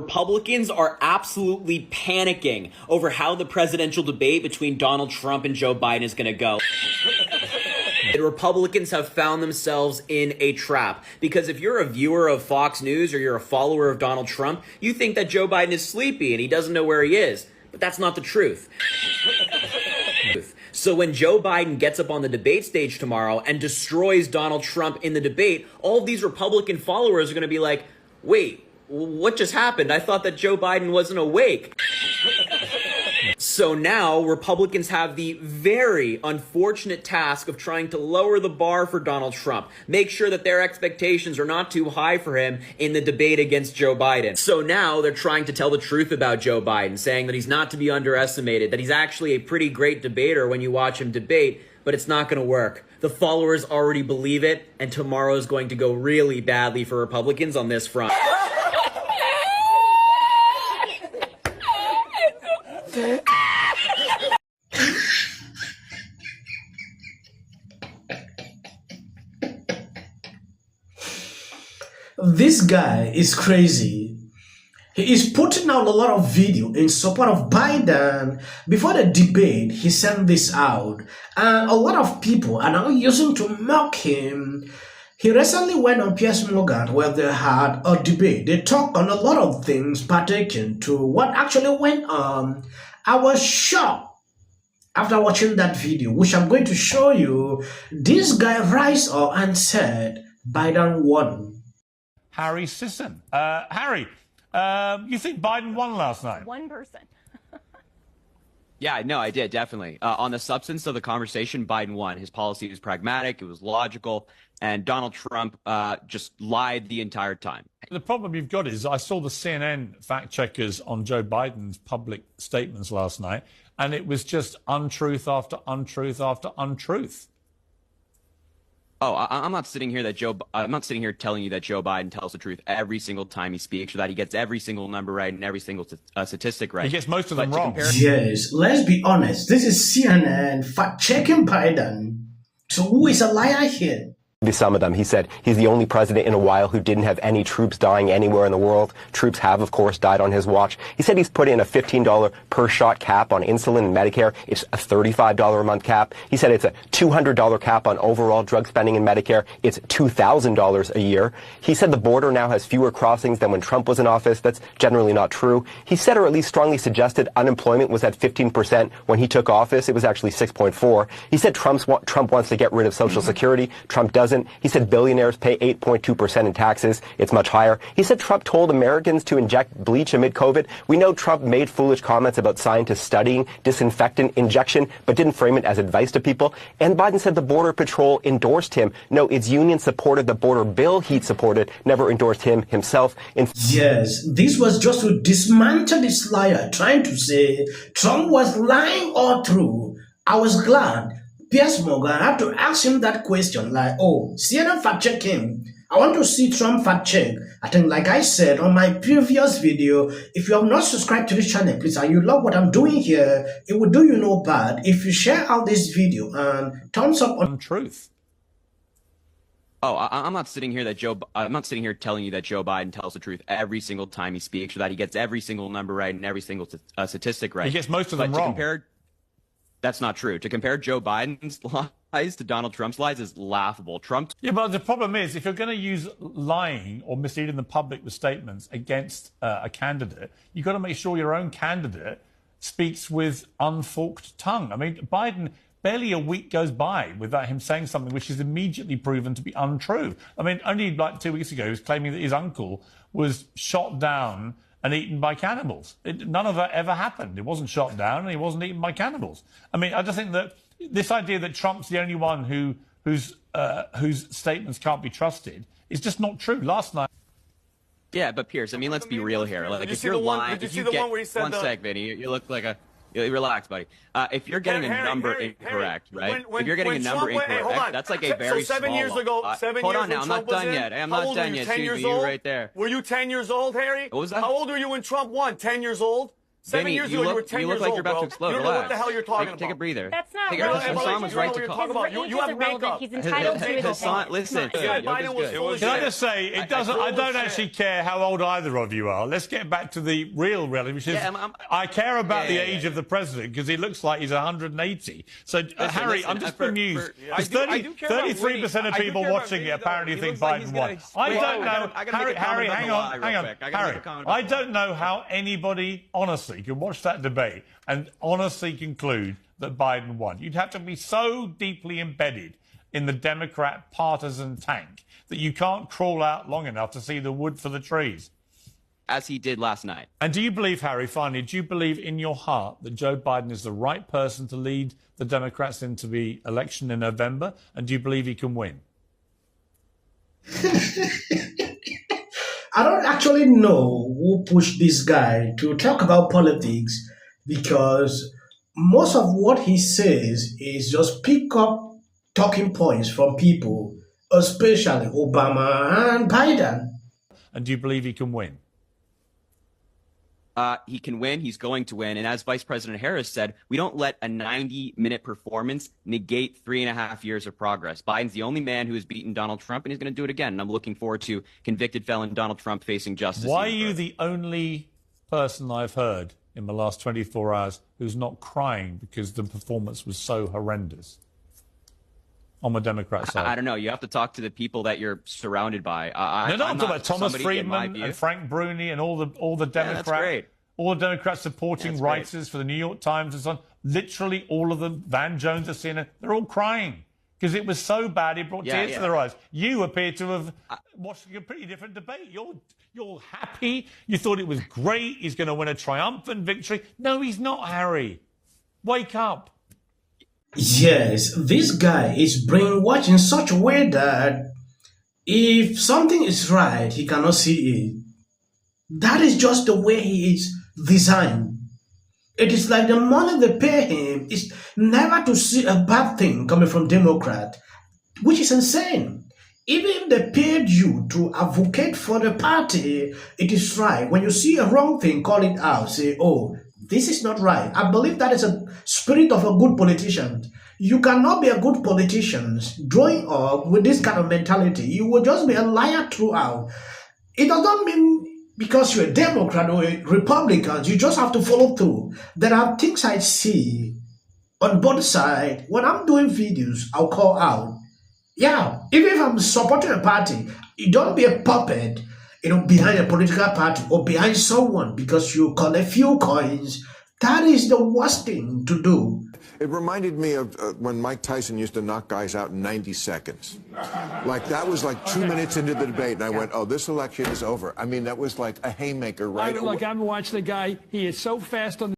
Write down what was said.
Republicans are absolutely panicking over how the presidential debate between Donald Trump and Joe Biden is going to go. The Republicans have found themselves in a trap because if you're a viewer of Fox News or you're a follower of Donald Trump, you think that Joe Biden is sleepy and he doesn't know where he is. But that's not the truth. So when Joe Biden gets up on the debate stage tomorrow and destroys Donald Trump in the debate, all of these Republican followers are going to be like, wait, what just happened? I thought that Joe Biden wasn't awake. So now Republicans have the very unfortunate task of trying to lower the bar for Donald Trump, make sure that their expectations are not too high for him in the debate against Joe Biden. So now they're trying to tell the truth about Joe Biden, saying that he's not to be underestimated, that he's actually a pretty great debater when you watch him debate, but it's not going to work. The followers already believe it, and tomorrow is going to go really badly for Republicans on this front. This guy is crazy. He is putting out a lot of video in support of Biden. Before the debate, he sent this out, and a lot of people are now using to mock him. He recently went on Piers Morgan where they had a debate. They talked on a lot of things pertaining to what actually went on. I was shocked after watching that video, which I'm going to show you. This guy rise up and said Biden won. Harry Sisson. Harry, you think Biden won last night? 1%. Yeah, no, I did, definitely. On the substance of the conversation, Biden won. His policy was pragmatic, it was logical, and Donald Trump just lied the entire time. The problem you've got is I saw the CNN fact checkers on Joe Biden's public statements last night, and it was just untruth after untruth after untruth. Oh, I'm not sitting here telling you that Joe Biden tells the truth every single time he speaks, or that he gets every single number right and every single statistic right. He gets most of them wrong. Yes, let's be honest. This is CNN fact-checking Biden. So who is a liar here? Some of them. He said he's the only president in a while who didn't have any troops dying anywhere in the world. Troops have, of course, died on his watch. He said he's put in a $15 per shot cap on insulin and Medicare. It's a $35 a month cap. He said it's a $200 cap on overall drug spending in Medicare. It's $2,000 a year. He said the border now has fewer crossings than when Trump was in office. That's generally not true. He said, or at least strongly suggested, unemployment was at 15% when he took office. It was actually 6.4. He said Trump wants to get rid of Social Security. Trump doesn't. He said billionaires pay 8.2% in taxes. It's much higher. He said Trump told Americans to inject bleach amid COVID. We know Trump made foolish comments about scientists studying disinfectant injection, but didn't frame it as advice to people. And Biden said the Border Patrol endorsed him. No, its union supported the border bill he'd supported, never endorsed him himself. Yes, this was just to dismantle this liar, trying to say Trump was lying all through. I was glad Piers Morgan, I have to ask him that question, like, oh, CNN fact check him. I want to see Trump fact check. I think, like I said on my previous video, if you have not subscribed to this channel, please, and you love what I'm doing here, it would do you no bad if you share out this video and thumbs up on truth. Oh, I'm not sitting here telling you that Joe Biden tells the truth every single time he speaks, or that he gets every single number right and every single statistic right. He gets most of them wrong. That's not true. To compare Joe Biden's lies to Donald Trump's lies is laughable. Yeah, but the problem is, if you're going to use lying or misleading the public with statements against a candidate, you've got to make sure your own candidate speaks with unforked tongue. I mean, Biden, barely a week goes by without him saying something which is immediately proven to be untrue. I mean, only like 2 weeks ago, he was claiming that his uncle was shot down and eaten by cannibals. None of that ever happened. It wasn't shot down and he wasn't eaten by cannibals. I mean, I just think that this idea that Trump's the only one whose statements can't be trusted is just not true. Last night. Yeah, but Piers, I mean, let's be real here. Like, if you're lying, did you see the one where he said one sec, Vinny, you look like a. Relax, buddy. If you're getting a number incorrect, right? If you're getting a number incorrect, that's like a very small. 7 years ago, hold on now, I'm not done yet. I'm not done yet. Excuse me, you right there. Were you 10 years old, Harry? What was that? How old were you when Trump won? 10 years old? 7 years ago, you were 10 you years look like old, you're about bro. to explode. You don't know Relax. what the hell you're talking about. Take a breather. That's not Take relevant. Hassan was right to You're call. talking about. You have makeup. He's entitled to his Hassan, opinion. listen. Come on. Biden was full of Can I shit. just say, it doesn't. I don't actually care how old either of you are. Let's get back to the real reality, which is I care about the age of the president because he looks like he's 180. So, Harry, I'm just bemused. 33% of people watching it apparently think Biden won. I don't know. Harry, hang on. Harry, I don't know how anybody honestly can watch that debate and honestly conclude that Biden won. You'd have to be so deeply embedded in the Democrat partisan tank that you can't crawl out long enough to see the wood for the trees. As he did last night. And do you believe, Harry, finally, do you believe in your heart that Joe Biden is the right person to lead the Democrats into the election in November? And do you believe he can win? I don't actually know who pushed this guy to talk about politics because most of what he says is just pick up talking points from people, especially Obama and Biden. And do you believe he can win? He can win. He's going to win. And as Vice President Harris said, we don't let a 90-minute performance negate 3.5 years of progress. Biden's the only man who has beaten Donald Trump, and he's going to do it again. And I'm looking forward to convicted felon Donald Trump facing justice. Why are you the only person I've heard in the last 24 hours who's not crying because the performance was so horrendous on the Democrat side? I don't know. You have to talk to the people that you're surrounded by. I'm talking about Thomas Friedman and Frank Bruni and all the Democrats. All the Democrats supporting writers for the New York Times and so on. Literally all of them. Van Jones of CNN. They're all crying because it was so bad it brought tears to their eyes. You appear to have watched a pretty different debate. You're happy. You thought it was great. He's going to win a triumphant victory. No, he's not, Harry. Wake up. Yes, this guy is brainwashed in such a way that if something is right, he cannot see it. That is just the way he is designed. It is like the money they pay him is never to see a bad thing coming from Democrat, which is insane. Even if they paid you to advocate for the party, it is right. When you see a wrong thing, call it out. Say, oh, this is not right. I believe that is a spirit of a good politician. You cannot be a good politician growing up with this kind of mentality. You will just be a liar throughout. It doesn't mean because you're a Democrat or a Republican, you just have to follow through. There are things I see on both sides. When I'm doing videos, I'll call out. Yeah, even if I'm supporting a party, you don't be a puppet, behind a political party or behind someone because you collect few coins. That is the worst thing to do. It reminded me of when Mike Tyson used to knock guys out in 90 seconds. Like, that was like 2 minutes into the debate, and I went, oh, this election is over. I mean, that was like a haymaker right away. Look, I'm watching the guy. He is so fast on the